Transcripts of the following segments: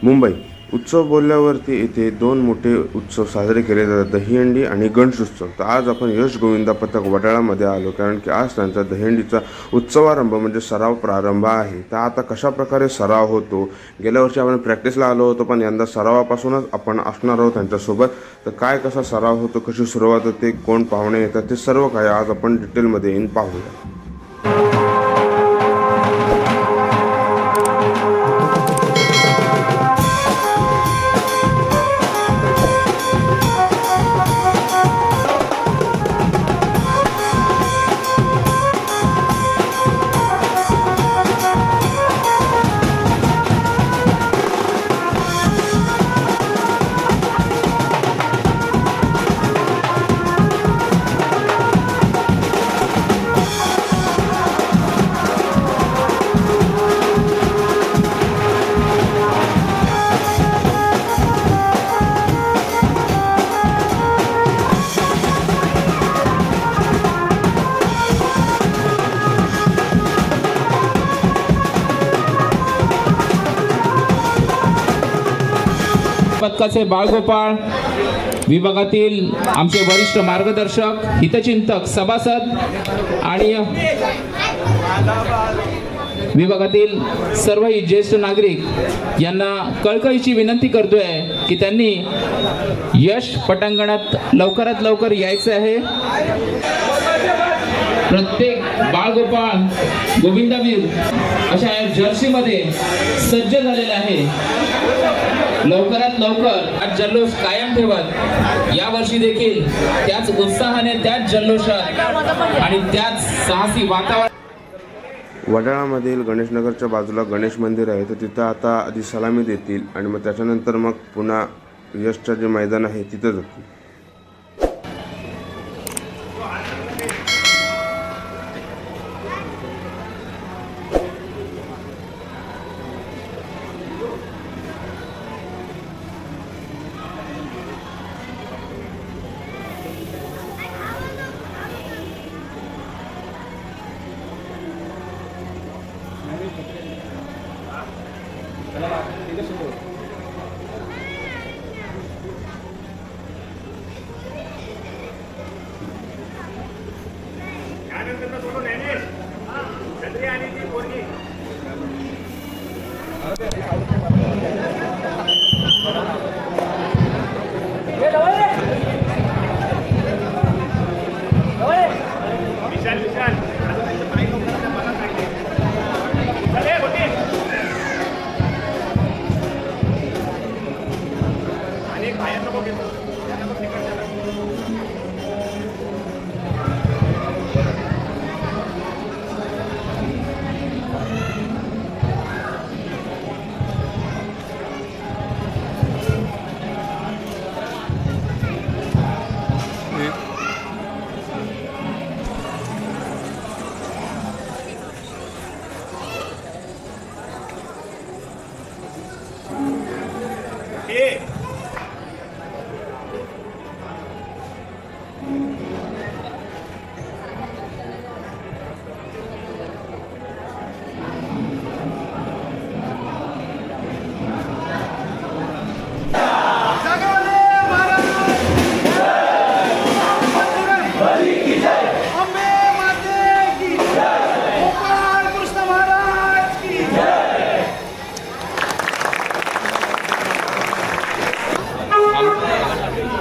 मुंबई उत्सव बोलल्यावरती इथे दोन मोठे उत्सव साजरे केले जातात, दहीहंडी आणि गणेश उत्सव. तर आज आपण यश गोविंदा पथक वडाळामध्ये आलो, कारण की आज त्यांचा दहीहंडीचा उत्सवारंभ म्हणजे सराव प्रारंभ आहे. तर आता कशा प्रकारे सराव होतो, गेल्या वर्षी आपण प्रॅक्टिसला आलो होतो, पण यंदा सरावापासूनच आपण असणार आहोत त्यांच्यासोबत. तर काय कसा सराव होतो, कशी सुरुवात होते, कोण पाहुणे येतात, ते सर्व काय आज आपण डिटेलमध्ये येऊन पाहूया. पथकाचे बाळगोपाळ विभागातील आमचे वरिष्ठ मार्गदर्शक, हितचिंतक, सभासद आणि विभागातील सर्वही ज्येष्ठ नागरिक यांना कळकळीची विनंती करतोय की त्यांनी यश पटांगणात लवकरात लवकर यायचं आहे. प्रत्येक बाळगोपाळ गोविंदवीर अशा जर्सीमध्ये सज्ज झालेले आहे. लवकरात लवकर आज जल्लोष कायम ठेवत या वर्षी देखील त्याच उत्साहाने, त्याच जल्लोषात आणि त्याच साहसी वातावरण. वडाळामधील गणेशनगरच्या बाजूला गणेश मंदिर आहे, तर तिथं आता आधी सलामी देतील आणि मग त्याच्यानंतर मग पुन्हा यशचं जे मैदान आहे तिथं जातील.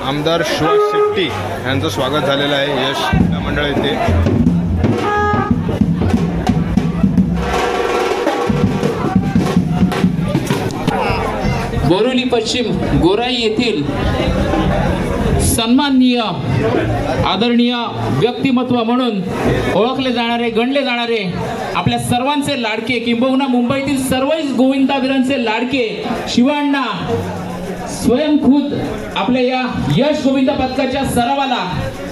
आमदार सुहास शेट्टी यांचं स्वागत झालेलं आहे यश मंडळ येथे. बोरिवली पश्चिम गोराई येथील सन्माननीय आदरणीय व्यक्तिमत्व म्हणून ओळखले जाणारे, गणले जाणारे, आपल्या सर्वांचे लाडके, किंबहुना मुंबईतील सर्वच गोविंदावीरांचे लाडके शिवांना स्वयं खुद आपल्या या यश गोविंदा पथकाच्या सरावाला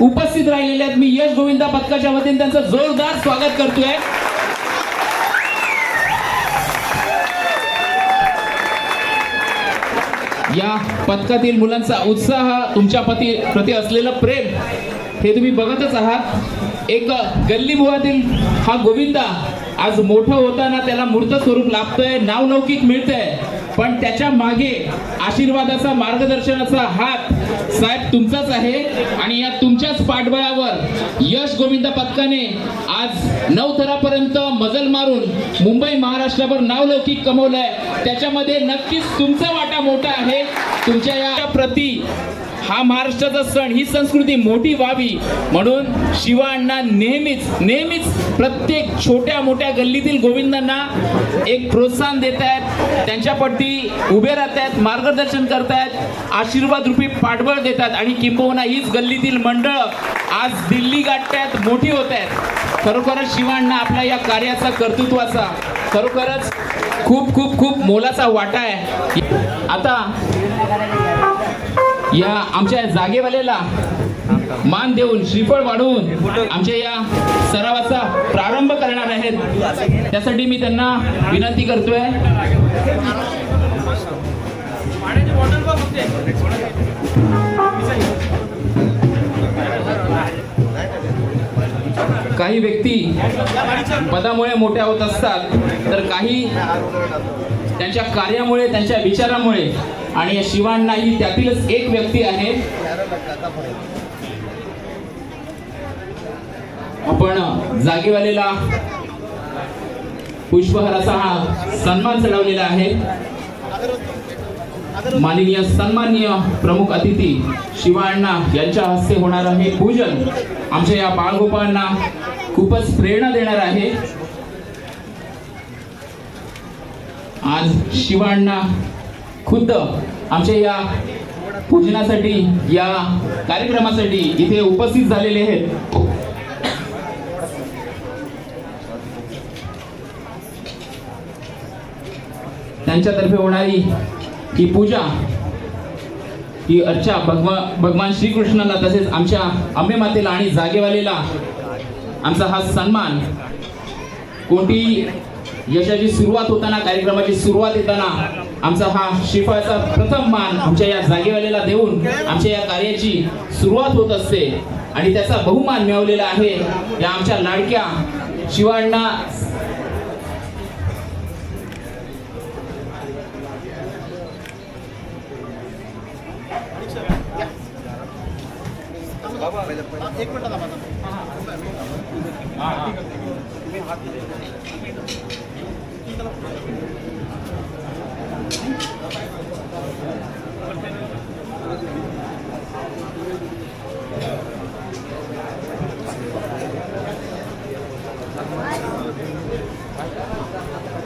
उपस्थित राहिलेले आहेत. मी यश गोविंदा पथकाच्या वतीने त्यांचं जोरदार स्वागत करतोय. या पथकातील मुलांचा उत्साह, तुमच्या प्रति असलेलं प्रेम हे तुम्ही बघतच आहात. एक गल्लीबुवातील हा गोविंदा आज मोठं होताना त्याला मूर्त स्वरूप लाभतोय, नावलौकिक मिळतंय. पण त्याच्या मागे आशीर्वादाचा मार्गदर्शनाचा हात साहेब तुमचाच आहे आणि या तुमच्याच पाठबळावर यश गोविंद पथकाने आज 9 थरापर्यंत मजल मारून मुंबई महाराष्ट्रावर नावलौकिक कमवलंय. त्याच्यामध्ये नक्कीच तुमचा वाटा मोठा आहे. तुमच्या या प्रती हा महाराष्ट्राचा सण, ही संस्कृती मोठी व्हावी म्हणून शिवा अण्णा नेहमीच प्रत्येक छोट्या मोठ्या गल्लीतील गोविंदांना एक प्रोत्साहन देत आहेत, त्यांच्या पट्टी उभे राहत आहेत, मार्गदर्शन करतायत, आशीर्वाद रूपी पाठबळ देतात आणि किंबहुना हीच गल्लीतील मंडळ आज दिल्ली गाठतायत, मोठी होत आहेत. खरोखरच शिवा अण्णा आपल्या या कार्याचा, कर्तृत्वाचा खरोखरच खूप खूप खूप मोलाचा वाटा आहे. आता या आमच्या जागेवालेला मान देऊन, श्रीफळ वाढवून आमच्या या सरावाचा प्रारंभ करणार आहेत. त्यासाठी मी त्यांना विनंती करतोय. काही व्यक्ती पदामुळे मोठ्या होत असतात, तर काही त्यांच्या कार्यामुळे, त्यांच्या विचारामुळे, आणि या शिवांना ही त्यातीलच एक व्यक्ती आहे. आपण जागेवालेला पुष्पहाराचा हा सन्मान चढवलेला आहे. माननीय सन्माननीय प्रमुख अतिथी शिवा अण्णा यांच्या हस्ते होणार आहे पूजन. आमच्या या बाळगोपाळांना खूपच प्रेरणा देणार आहे. आज शिवा अण्णा खुद्द आमच्या या पूजनासाठी, या कार्यक्रमासाठी इथे उपस्थित झालेले आहेत. त्यांच्यातर्फे होणारी ही पूजा, ही अर्चा भगवान श्रीकृष्णाला, तसेच आमच्या अंबे मातेला आणि जागेवालेला आमचा हा सन्मान, कोणती यशाची सुरुवात होताना, कार्यक्रमाची सुरुवात येताना आमचा हा श्रीफळाचा प्रथम मान आमच्या या जागेवालेला देऊन आमच्या या कार्याची सुरुवात होत असते. आणि त्याचा बहुमान मिळवलेला आहे या आमच्या लाडक्या शिवा अण्णा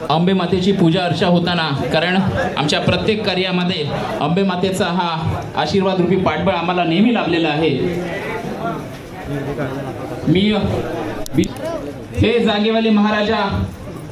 अंबे मातेची पूजा अर्चा होताना, कारण आमच्या प्रत्येक कार्यामध्ये अंबे मातेचा हा आशीर्वाद रूपी पाठबळ आम्हाला नेहमी लाभलेला आहे. मी हे जागेवाले महाराजा,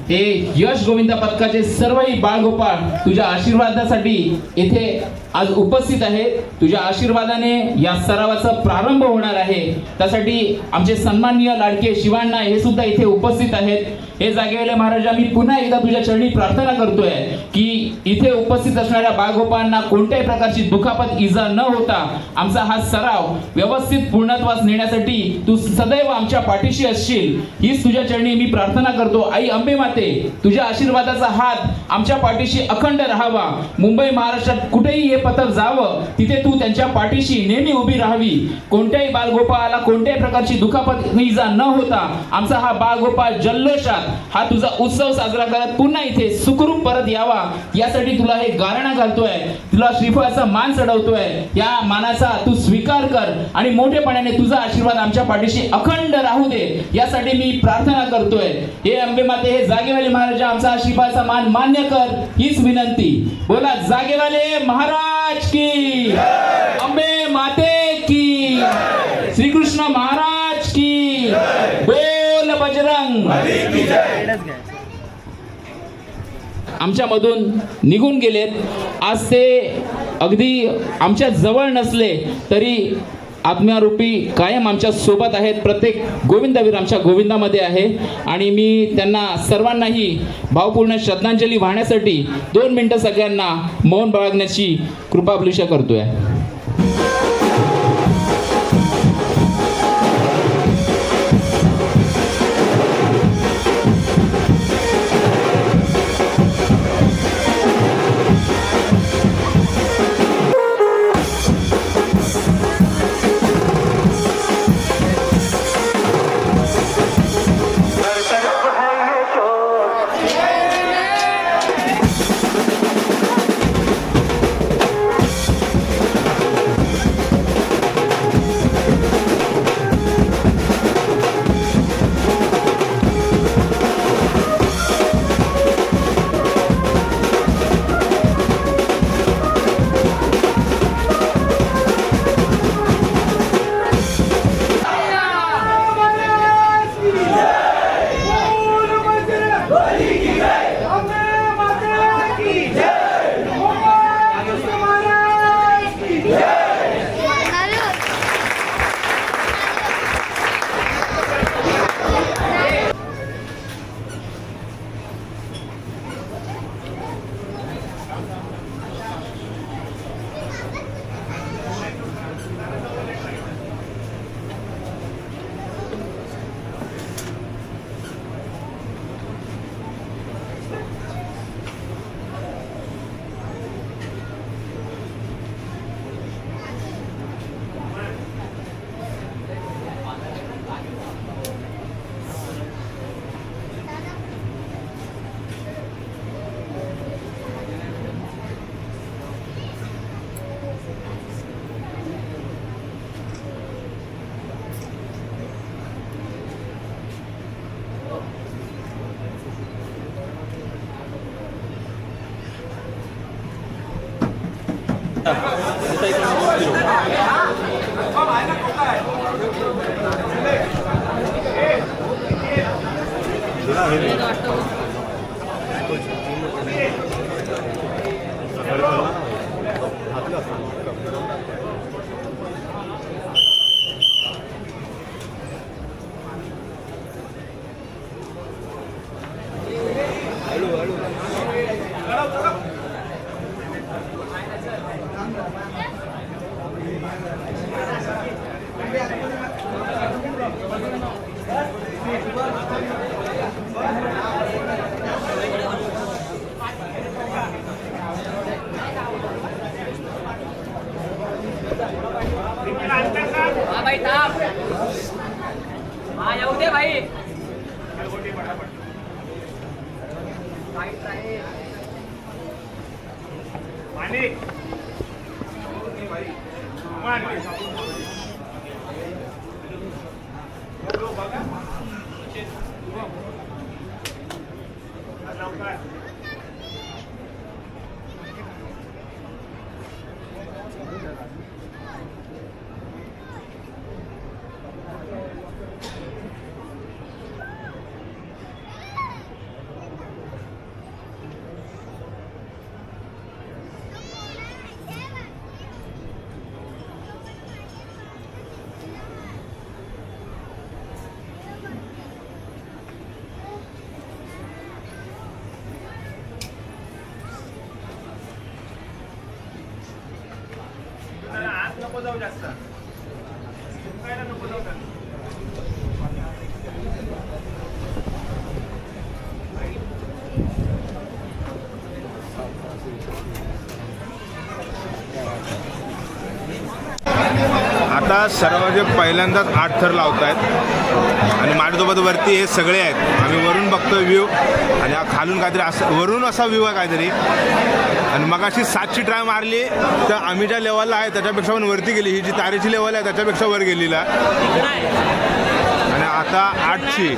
हे यश गोविंद पथकाचे सर्वही बाळगोपाळ तुझ्या आशीर्वादासाठी येथे आज उपस्थित आहेत. तुझ्या आशीर्वादाने या सरावाचा प्रारंभ होणार आहे. त्यासाठी आमचे सन्माननीय लाडके शिवांना हे सुद्धा इथे उपस्थित आहेत. हे जागेवाले महाराजा, मी पुन्हा एकदा तुझ्या चरणी प्रार्थना करतोय की इथे उपस्थित असणाऱ्या बाळगोपाळांना कोणत्याही प्रकारची दुखापत, इजा न होता आमचा हा सराव व्यवस्थित पूर्णत्वास नेण्यासाठी तू सदैव आमच्या पाठीशी असशील, हीच तुझ्या चरणी मी प्रार्थना करतो. आई अंबे माते, तुझ्या आशीर्वादाचा हात आमच्या पाठीशी अखंड राहावा. मुंबई महाराष्ट्रात कुठेही हे पथक जावं, तिथे तू त्यांच्या पाठीशी नेहमी उभी राहावी. कोणत्याही बाळगोपाळाला कोणत्याही प्रकारची दुखापत, इजा न होता आमचा हा बाळगोपाळ जल्लोषात हा तुझा उत्सव साजरा करत पुन्हा इथे सुखरूप परत यावा, यासाठी तुला हे गारणा घालतोय, तुला श्रीफळाचा मान चढवतोय. या मानाचा तू स्वीकार कर आणि मोठेपणाने तुझा आशीर्वाद आमच्या पाठीशी अखंड राहू दे, यासाठी मी प्रार्थना करतोय. हे अंबे माते, हे जागेवाले महाराजा, आमचा श्रीफळाचा मान मान्य कर, हीच विनंती. बोला जागेवाले महाराज की, अंबे माते की, श्रीकृष्ण महाराज की, बोल बजरंग. आमच्या मधून निघून गेलेत. आज ते अगदी आमच्या जवळ नसले तरी आत्म्यारूपी कायम आमच्या सोबत आहेत. प्रत्येक गोविंदवीर आमच्या गोविंदामध्ये आहे आणि मी त्यांना सर्वांनाही भावपूर्ण श्रद्धांजली वाहण्यासाठी 2 मिनिटं सगळ्यांना मौन बाळगण्याची कृपाभिलाषा करतोय. हाँ भाई साहब, हाँ येऊ दे भाई. आता सर्व जे पहिल्यांदाच 8 थर लावत आहेत आणि माझ्यासोबत वरती हे सगळे आहेत. आम्ही वरून बघतोय व्ह्यू आणि हा खालून काहीतरी असं वरून असा व्ह्यू आहे काहीतरी. आणि मग अशी 7ची ट्राय मारली तर आम्ही ज्या लेवलला आहे त्याच्यापेक्षा पण वरती गेली. ही जी तारेची लेवल आहे त्याच्यापेक्षा वर गेलेला आणि आता 8ची.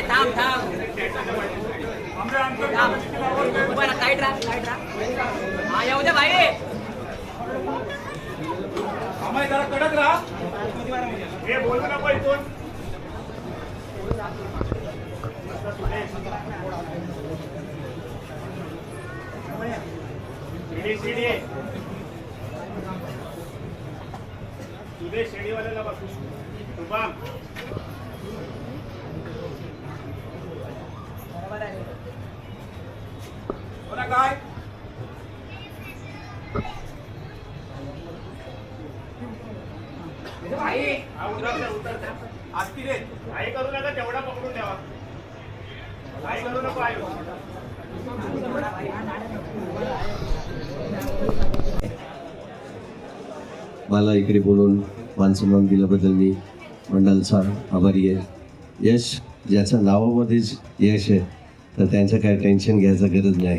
थांब थांब टाईट राहा टाईट राहा. हा येऊ दे भाई. जरा कडक राहा. हे बोल ना पैसे तुझे शेडीवाल्याला बघ शुभम. बोला काय आस्ती रे काही करू नका. तेवढा पकडून ठेवा. काही करू नको. मला इकडे बोलून मानसन्मान दिल्याबद्दल मी मंडळाचा आभारी आहे. यश ज्याच्या नावामध्येच यश आहे तर त्यांचं काय टेन्शन घ्यायचं गरज नाही.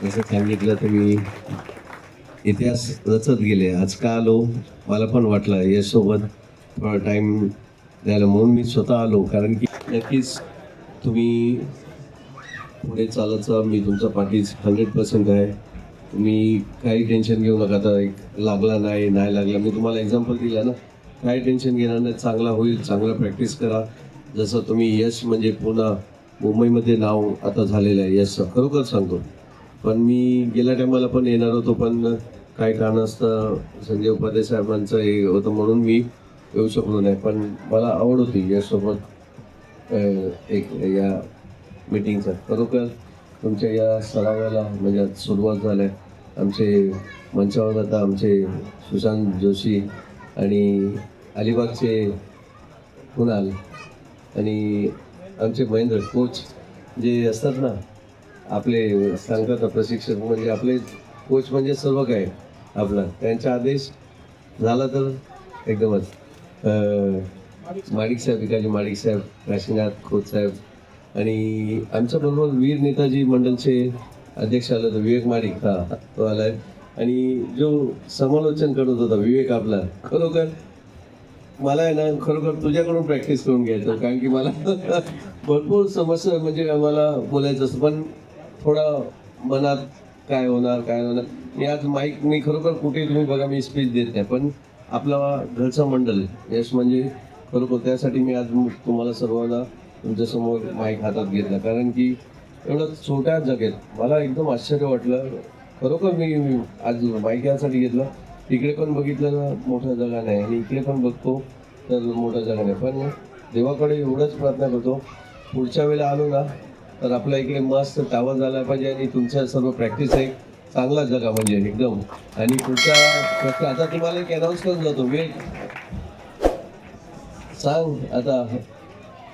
जसं सांगितलं तर मी इतिहास रचत गेले. आज का आलो मला पण वाटलं यशसोबत थोडा टाईम द्यायला म्हणून मी स्वतः आलो. कारण की नक्कीच तुम्ही पुढे चालायचं मी तुमचा पाठीस 100% आहे. तुम्ही काही टेन्शन घेऊ नका. आता एक लागला नाही लागला मी तुम्हाला एक्झाम्पल दिला ना. काही टेन्शन घेणार नाही. चांगला होईल. चांगला प्रॅक्टिस करा. जसं तुम्ही यश म्हणजे पुन्हा मुंबईमध्ये नाव आता झालेलं आहे यशचं खरोखर सांगतो. पण मी गेल्या टायमाला पण येणार होतो पण काही कारणास्तव संजय उपाध्याय साहेबांचं हे होतं म्हणून मी येऊ शकलो नाही, पण मला आवड होती यासोबत एक या मीटिंगचा. खरोखर तुमच्या या सरावाला म्हणजे आज सुरुवात झाल्या. आमचे मंचावर आता आमचे सुशांत जोशी आणि अलिबागचे कुणाल आणि आमचे महेंद्र कोच जे असतात ना, आपले सांगतात ना प्रशिक्षक म्हणजे आपले कोच म्हणजे सर्व काय आपला. त्यांचा आदेश झाला तर एकदमच माडिक साहेब, विकाजी माडिक साहेब, काशीनाथ खोत साहेब आणि आमच्याबरोबर वीर नेताजी मंडळचे अध्यक्ष आला होता विवेक माडिक, हा तो आलाय. आणि जो समालोचन करत होता विवेक आपला, खरोखर मला आहे ना खरोखर तुझ्याकडून प्रॅक्टिस करून घ्यायचं, कारण की मला भरपूर समस्या म्हणजे मला बोलायचं असतं, पण थोडा मनात काय होणार. मी आज माईक मी खरोखर कुठे तुम्ही बघा मी स्पीच देत नाही, पण आपला घरचं मंडळ यश म्हणजे खरोखर त्यासाठी मी आज तुम्हाला सर्वांना तुमच्यासमोर माईक हातात घेतला, कारण की एवढं छोट्या जगेत मला एकदम आश्चर्य वाटलं. खरोखर मी आज माईक यासाठी घेतलं. तिकडे पण बघितलं ना मोठा जगा नाही आणि इकडे पण बघतो तर मोठा जगा नाही, पण देवाकडे एवढंच प्रार्थना करतो पुढच्या वेळेला आलो ना तर आपल्या इकडे मस्त टावर झाला पाहिजे आणि तुमच्या सर्व प्रॅक्टिस आहे चांगला जगा म्हणजे एकदम. आणि पुढच्या आता तुम्हाला एक अनाऊन्स करून जातो वेळ सांग. आता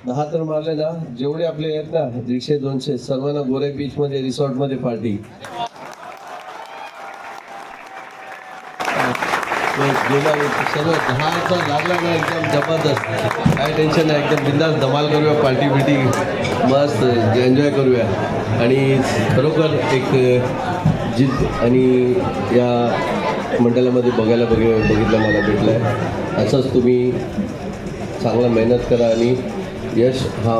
10 तर मारले ना, जेवढे आपले आहेत ना 150-200 सर्वांना गोरे बीचमध्ये रिसॉर्टमध्ये पार्टी. सर्व 10चा लागला ना एकदम जबरदस्त, काय टेन्शन नाही, एकदम बिंदास धमाल करूया, पार्टी बिटी मस्त एन्जॉय करूया. आणि खरोखर एक जिद्द आणि या मंडळामध्ये बघितलं मला भेटलं आहे. असंच तुम्ही चांगला मेहनत करा आणि यश हा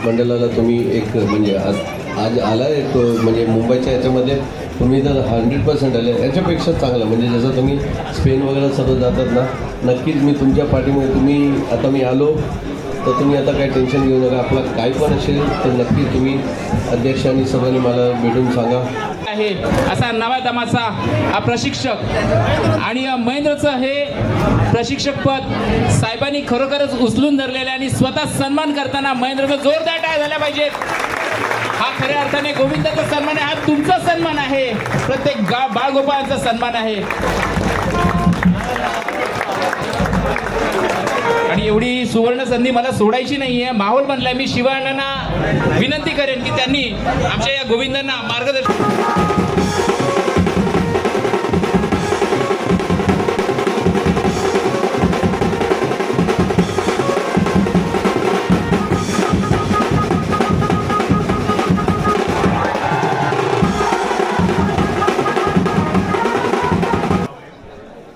मंडळाला तुम्ही एक म्हणजे आज आला आहे तो म्हणजे मुंबईच्या याच्यामध्ये तुम्ही जर 100% आले याच्यापेक्षा चांगलं म्हणजे जसं तुम्ही स्पेन वगैरे सर्व जातात ना, नक्कीच मी तुमच्या पाठीमध्ये तुम्ही आता मी आलो तर तुम्ही आता काही टेन्शन घेऊ नका. आपलं काही पण असेल तर नक्की तुम्ही अध्यक्ष आणि सर्वांनी मला भेटून सांगा. आहे असा नवा दमाचा हा प्रशिक्षक आणि महेंद्रचं हे प्रशिक्षक पद साहेबांनी खरोखरच उचलून धरलेलं आणि स्वतः सन्मान करताना महेंद्रचं जोरदार टाळ्या झाल्या पाहिजेत. हा खऱ्या अर्थाने गोविंदाचा सन्मान आहे, हा तुमचा सन्मान आहे, प्रत्येक बाळगोपाळांचा सन्मान आहे. आणि एवढी सुवर्ण संधी मला सोडायची नाहीये. माहोल बनलाय. मी शिवांना विनंती करेन की त्यांनी आमच्या या गोविंदांना मार्गदर्शन.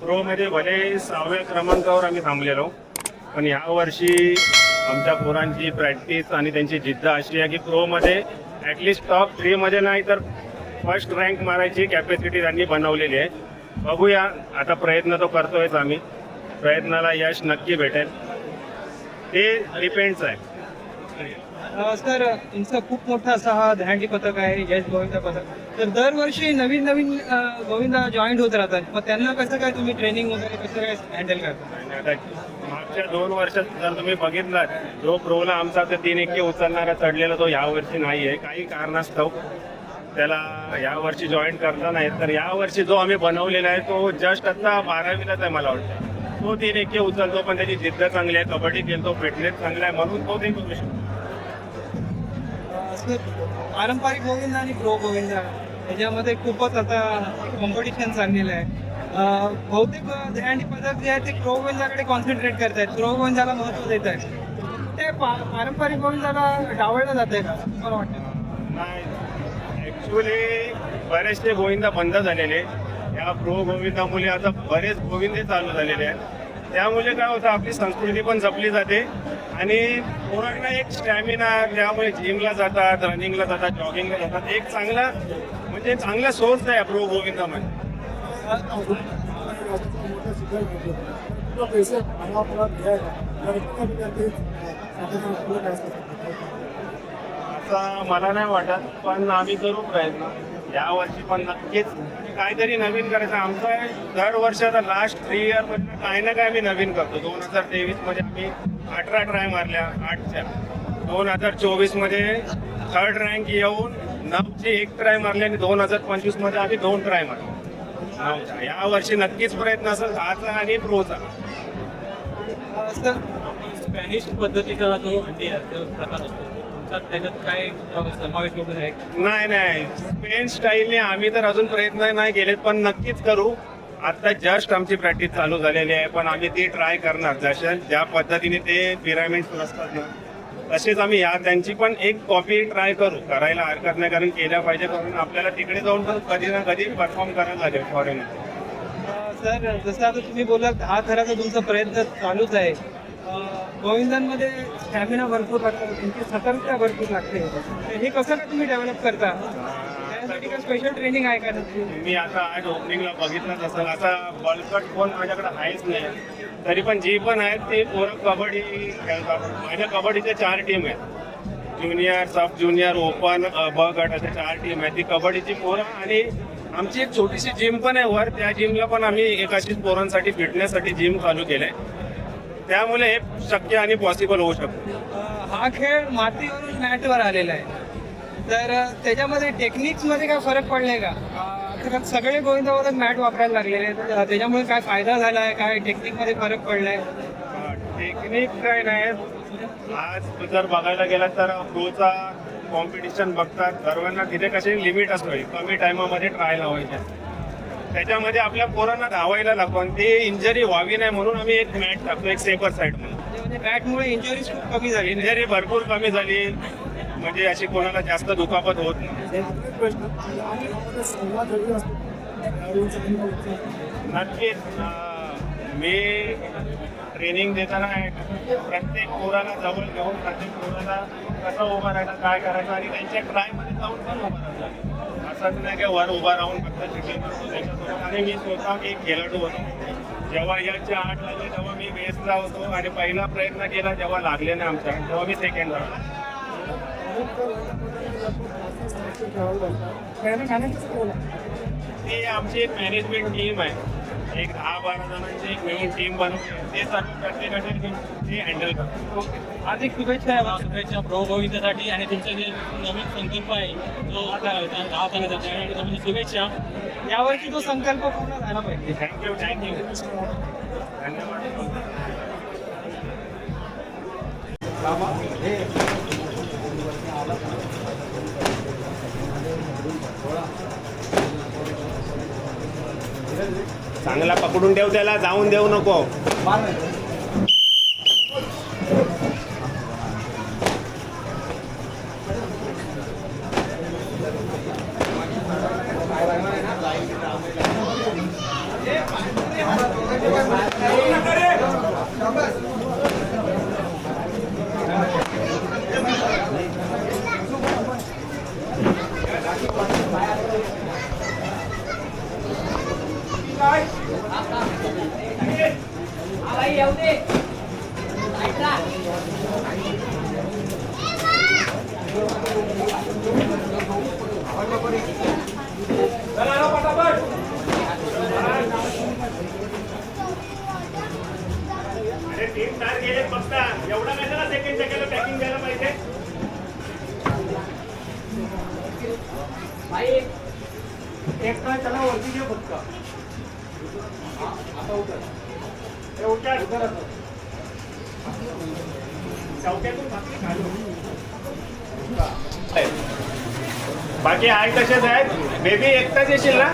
प्रोमध्ये भले 6व्या क्रमांकावर आम्ही थांबलेलो, पण यावर्षी आमच्या पोरांची प्रॅक्टिस आणि त्यांची जिद्द अशी आहे की प्रोमध्ये ॲटलिस्ट टॉप 3मध्ये नाही तर फर्स्ट रँक मारायची कॅपॅसिटी त्यांनी बनवलेली आहे. बघूया, आता प्रयत्न तो करतोयच आम्ही, प्रयत्नाला यश नक्की भेटेल, ते डिपेंड्स आहे. सर, तुमचा खूप मोठा असा हा दहीहंडी पथक आहे, यश गोविंदा पथक. तर दरवर्षी नवीन नवीन गोविंदा जॉईंट होत राहतात, मग त्यांना कसं काय तुम्ही ट्रेनिंग वगैरे कसं काय हँडल करता? आता मागच्या 2 वर्षात जर तुम्ही बघितलात, जो प्रोला आमचा ते 3 एक्के उचलणारा चढलेला तो यावर्षी नाही आहे, काही कारणास्तव त्याला यावर्षी जॉईन करता नाही. तर यावर्षी जो आम्ही बनवलेला आहे तो जस्ट आता 12वीलाच आहे मला वाटतं. तो 3 एक्के उचलतो, पण त्याची जिद्द चांगली आहे, कबड्डी खेळतो, फिटनेस चांगला आहे, म्हणून तो ते करू शकतो. पारंपरिक गोविंदा आणि प्रो गोविंदा याच्यामध्ये खूपच आता कॉम्पिटिशन चाललेलं आहे. बहुतेक दहीहंडी पथक जे आहे ते प्रो गोविंदाकडे कॉन्सन्ट्रेट करत आहेत, प्रो गोविंदाला महत्त्व देत आहेत. ते पारंपरिक गोविंदाला डावळलं जात आहे का मला वाटतं? नाही, ॲक्च्युली बरेचसे गोविंदा बंद झालेले, या प्रो गोविंदामुळे आता बरेच गोविंदे चालू झालेले आहेत. त्यामुळे काय होतं, आपली संस्कृती पण जपली जाते आणि पोरांना एक स्टॅमिना, त्यामुळे जिमला जातात, रनिंगला जातात, जॉगिंगला जातात. एक चांगला सोर्स आहे प्रो गोविंदामध्ये. आता मला नाही वाटत, पण आम्ही करू प्रयत्न यावर्षी पण नक्कीच काहीतरी नवीन करायचं. आमचं दरवर्षी आता लास्ट 3 इयर मध्ये काही ना काय आम्ही नवीन करतो. 2023 मध्ये आम्ही 18 ट्राय मारल्या 8च्या. 2024 मध्ये 3rd रँक येऊन 9ची 1 ट्राय मारली आणि 2025 मध्ये आम्ही 2 ट्राय मारले 9च्या. या वर्षी नक्कीच प्रयत्न असेल 10चा आणि प्रोचा. सर स्पॅनिश पद्धतीचा जो अंडी प्रकार असतो तुमचा त्याच्यात काय समावेश वगैरे आहे? नाही स्पेन स्टाईलने आम्ही तर अजून प्रयत्न नाही केलेत, पण नक्कीच करू. आता जस्ट आमची प्रॅक्टिस चालू झालेली आहे, पण आम्ही ती ट्राय करणार. जशा ज्या पद्धतीने ते पिरामिड्स असतात ना तसेच आम्ही त्यांची पण एक कॉपी ट्राय करू. करायला हरकत नाही, कारण केल्या पाहिजे. कारण आपल्याला तिकडे जाऊन पण कधी ना कधी परफॉर्म करायला लागेल फॉरेन. सर जसं आता तुम्ही बोलात 10 थराचा तुमचा प्रयत्न चालूच आहे. गोविंदांमध्ये स्टॅमिना भरपूर लागतो, तुमची सतर्कता भरपूर लागते. तर हे कसं काय तुम्ही डेव्हलप करता? त्यासाठी काय स्पेशल ट्रेनिंग आहे का? मी आता आज ओपनिंगला बघितलंच असेल, असा बळकट कोण माझ्याकडे आहेच नाही. तरी पण जी पण आहेत ते पोरं कबड्डी खेळतात. माझ्या कबड्डीच्या 4 टीम आहेत. ज्युनियर, सब ज्युनियर, ओपन, ब गट अशा 4 टीम आहेत. ती कबड्डीची पोरं आणि आमची एक छोटीशी जिम पण आहे वर. त्या जिमला पण आम्ही एकाशीच पोरांसाठी फिटनेससाठी जिम चालू केलंय. त्यामुळे हे शक्य आणि पॉसिबल होऊ शकतो. हा खेळ मातीवरून मॅटवर आलेला आहे, तर त्याच्यामध्ये टेक्निक्समध्ये काय फरक पडलाय का? कारण सगळे गोविंदावर मॅट वापरायला लागलेले आहेत, तर त्याच्यामुळे काय फायदा झाला आहे? काय टेक्निकमध्ये फरक पडलाय? टेक्निक काय नाही. आज जर बघायला गेला तर प्रोचा कॉम्पिटिशन बघतात सर्वांना, तिथे कशी लिमिट असतो, कमी टायमामध्ये ट्राय लावायचे. त्याच्यामध्ये आपल्या पोरांना धावायला लागतो आणि ते इंजरी व्हावी नाही म्हणून आम्ही एक मॅट टाकतो, एक सेफर साईड म्हणून. म्हणजे मॅटमुळे इंजुरीज खूप कमी झाली. इंजरी भरपूर कमी झाली, म्हणजे अशी कोणाला जास्त दुखापत होत नाही. नक्कीच मी ट्रेनिंग देताना प्रत्येक पोराला जवळ घेऊन प्रत्येक पोराला कसं उभं राहायचं, काय करायचं आणि त्यांच्या ट्रायमध्ये जाऊन पण उभं राहायचं. असंच नाही की वर उभा राहून फक्त शिकले करतो त्याच्यासोबत. आणि मी स्वतः एक खेळाडू होतो. जेव्हा याच्या 8 लागले तेव्हा मी बेसला होतो आणि पहिला प्रयत्न केला जेव्हा लागले नाही आमच्या, तेव्हा मी सेकंड झालो. ती आमची एक मॅनेजमेंट टीम आहे. एक 10-12 जणांची एक मिळून टीम बनवते. ते सर्व प्रत्येकाचे ते हँडल करतो. अधिक शुभेच्छा आहे. शुभेच्छा प्रो गोविंदासाठी आणि तुमचा जे नवीन संकल्प आहे जो 10 तारखेचा त्यासाठी तुम्हाला शुभेच्छा. यावर्षी तो संकल्प पूर्ण झाला पाहिजे. थँक्यू धन्यवाद. चांगला पकडून ठेव, त्याला जाऊन देऊ नको. अरे 3 तार गेले फक्त. एवढा कशाला सेकंड सेकंड पॅकिंग द्यायला पाहिजे. एक तार त्याला वरती घे फक्त. आता उतर. चौक्यातून बाकी आहे तसेच आहेत. बेबी एकटाच येशील ना?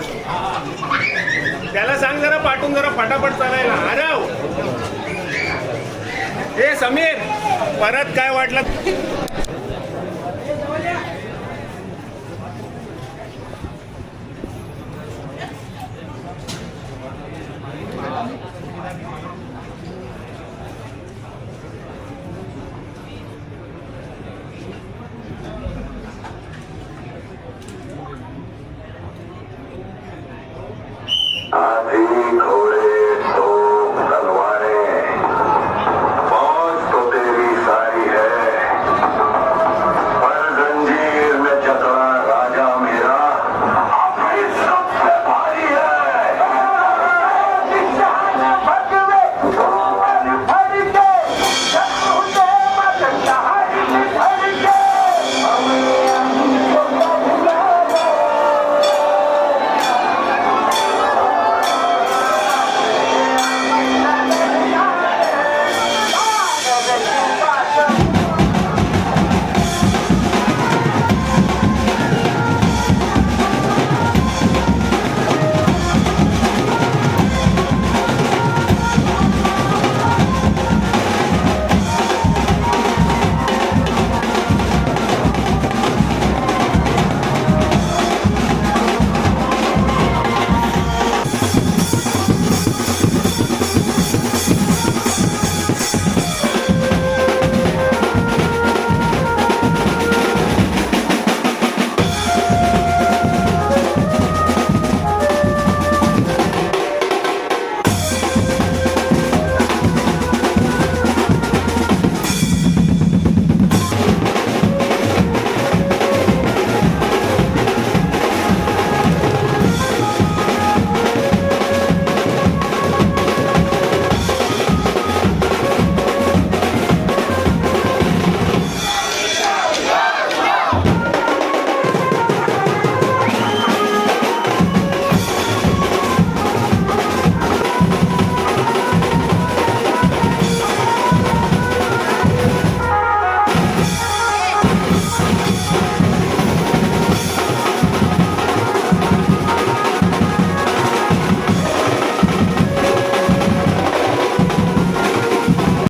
त्याला सांग जरा पाठवून जरा फटाफट चालायला. अरे हे समीर परत काय वाटलं? I'm